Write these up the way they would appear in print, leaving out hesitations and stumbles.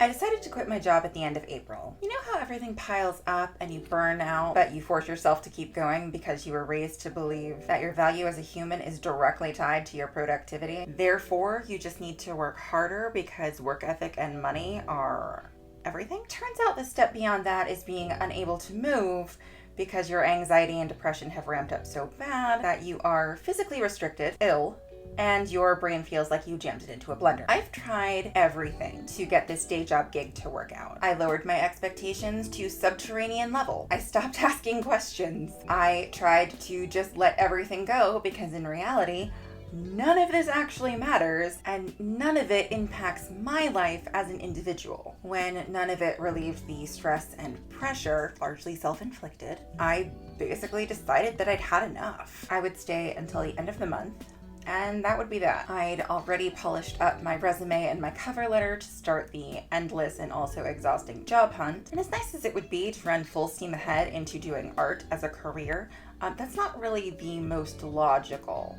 I decided to quit my job at the end of April. You know how everything piles up and you burn out, but you force yourself to keep going because you were raised to believe that your value as a human is directly tied to your productivity? Therefore, you just need to work harder because work ethic and money are everything? Turns out the step beyond that is being unable to move because your anxiety and depression have ramped up so bad that you are physically restricted, ill, and your brain feels like you jammed it into a blender. I've tried everything to get this day job gig to work out. I lowered my expectations to subterranean level. I stopped asking questions. I tried to just let everything go because in reality, none of this actually matters and none of it impacts my life as an individual. When none of it relieved the stress and pressure, largely self-inflicted, I basically decided that I'd had enough. I would stay until the end of the month, and that would be that. I'd already polished up my resume and my cover letter to start the endless and also exhausting job hunt. And as nice as it would be to run full steam ahead into doing art as a career, that's not really the most logical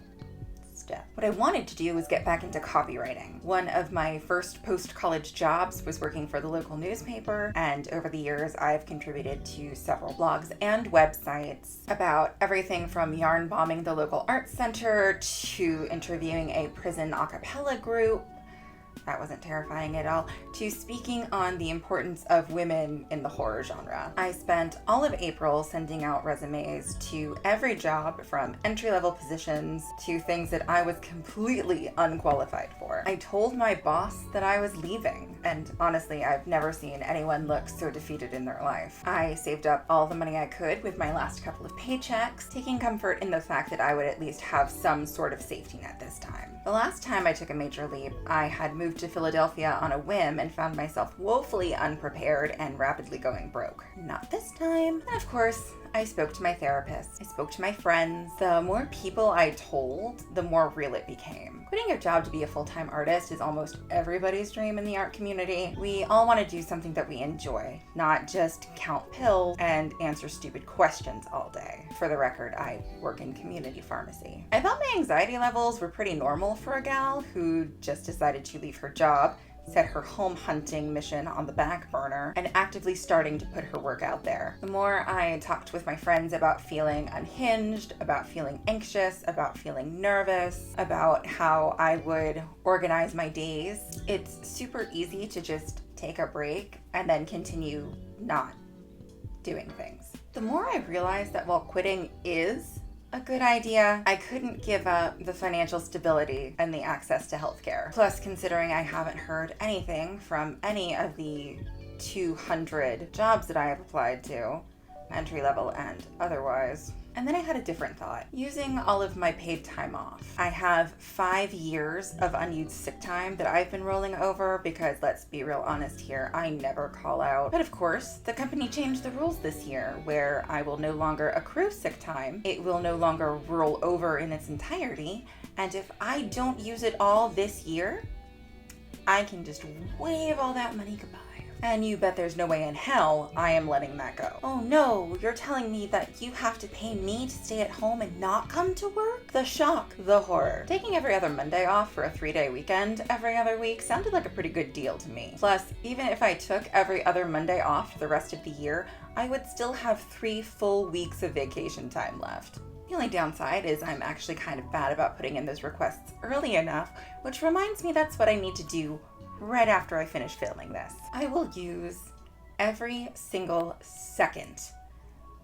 step. What I wanted to do was get back into copywriting. One of my first post-college jobs was working for the local newspaper, and over the years I've contributed to several blogs and websites about everything from yarn bombing the local art center to interviewing a prison a cappella group. That wasn't terrifying at all, to speaking on the importance of women in the horror genre. I spent all of April sending out resumes to every job from entry-level positions to things that I was completely unqualified for. I told my boss that I was leaving, and honestly, I've never seen anyone look so defeated in their life. I saved up all the money I could with my last couple of paychecks, taking comfort in the fact that I would at least have some sort of safety net this time. The last time I took a major leap, I had moved to Philadelphia on a whim and found myself woefully unprepared and rapidly going broke. Not this time. And of course, I spoke to my therapist. I spoke to my friends. The more people I told, the more real it became. Quitting your job to be a full-time artist is almost everybody's dream in the art community. We all want to do something that we enjoy, not just count pills and answer stupid questions all day. For the record, I work in community pharmacy. I thought my anxiety levels were pretty normal for a gal who just decided to leave her job, set her home hunting mission on the back burner, and actively starting to put her work out there. The more I talked with my friends about feeling unhinged, about feeling anxious, about feeling nervous, about how I would organize my days, it's super easy to just take a break and then continue not doing things. The more I realized that while quitting is a good idea, I couldn't give up the financial stability and the access to healthcare. Plus, considering I haven't heard anything from any of the 200 jobs that I have applied to, entry level and otherwise. And then I had a different thought. Using all of my paid time off. I have 5 years of unused sick time that I've been rolling over because, let's be real honest here, I never call out. But of course, the company changed the rules this year where I will no longer accrue sick time. It will no longer roll over in its entirety. And if I don't use it all this year, I can just wave all that money goodbye. And you bet there's no way in hell I am letting that go. Oh no, you're telling me that you have to pay me to stay at home and not come to work? The shock, the horror. Taking every other Monday off for a 3-day weekend every other week sounded like a pretty good deal to me. Plus, even if I took every other Monday off for the rest of the year, I would still have 3 full weeks of vacation time left. The only downside is I'm actually kind of bad about putting in those requests early enough, which reminds me that's what I need to do right after I finish filming this. I will use every single second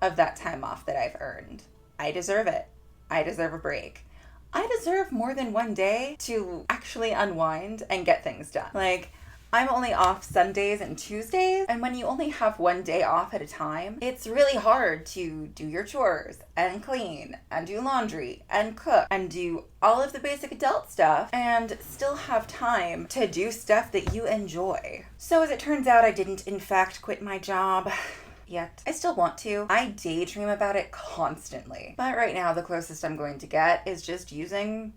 of that time off that I've earned. I deserve it. I deserve a break. I deserve more than one day to actually unwind and get things done. Like, I'm only off Sundays and Tuesdays, and when you only have one day off at a time, it's really hard to do your chores and clean and do laundry and cook and do all of the basic adult stuff and still have time to do stuff that you enjoy. So as it turns out, I didn't in fact quit my job yet. I still want to. I daydream about it constantly. But right now, the closest I'm going to get is just using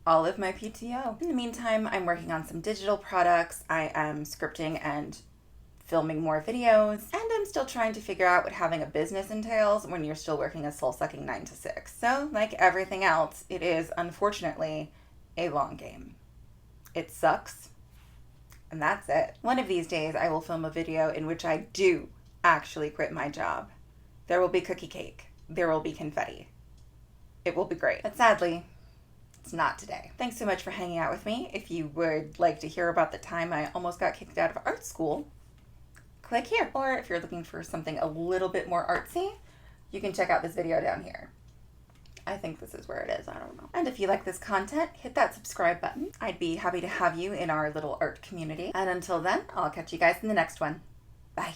all of my PTO. In the meantime, I'm working on some digital products. I am scripting and filming more videos, and I'm still trying to figure out what having a business entails when you're still working a soul-sucking 9 to 6. So, like everything else, it is unfortunately a long game. It sucks. And that's it. One of these days, I will film a video in which I do actually quit my job. There will be cookie cake. There will be confetti. It will be great. But sadly, it's not today. Thanks so much for hanging out with me. If you would like to hear about the time I almost got kicked out of art school, click here. Or if you're looking for something a little bit more artsy, you can check out this video down here. I think this is where it is. I don't know. And if you like this content, hit that subscribe button. I'd be happy to have you in our little art community. And until then, I'll catch you guys in the next one. Bye.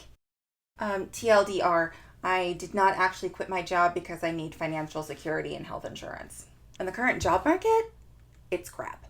TLDR, I did not actually quit my job because I need financial security and health insurance. In the current job market, it's crap.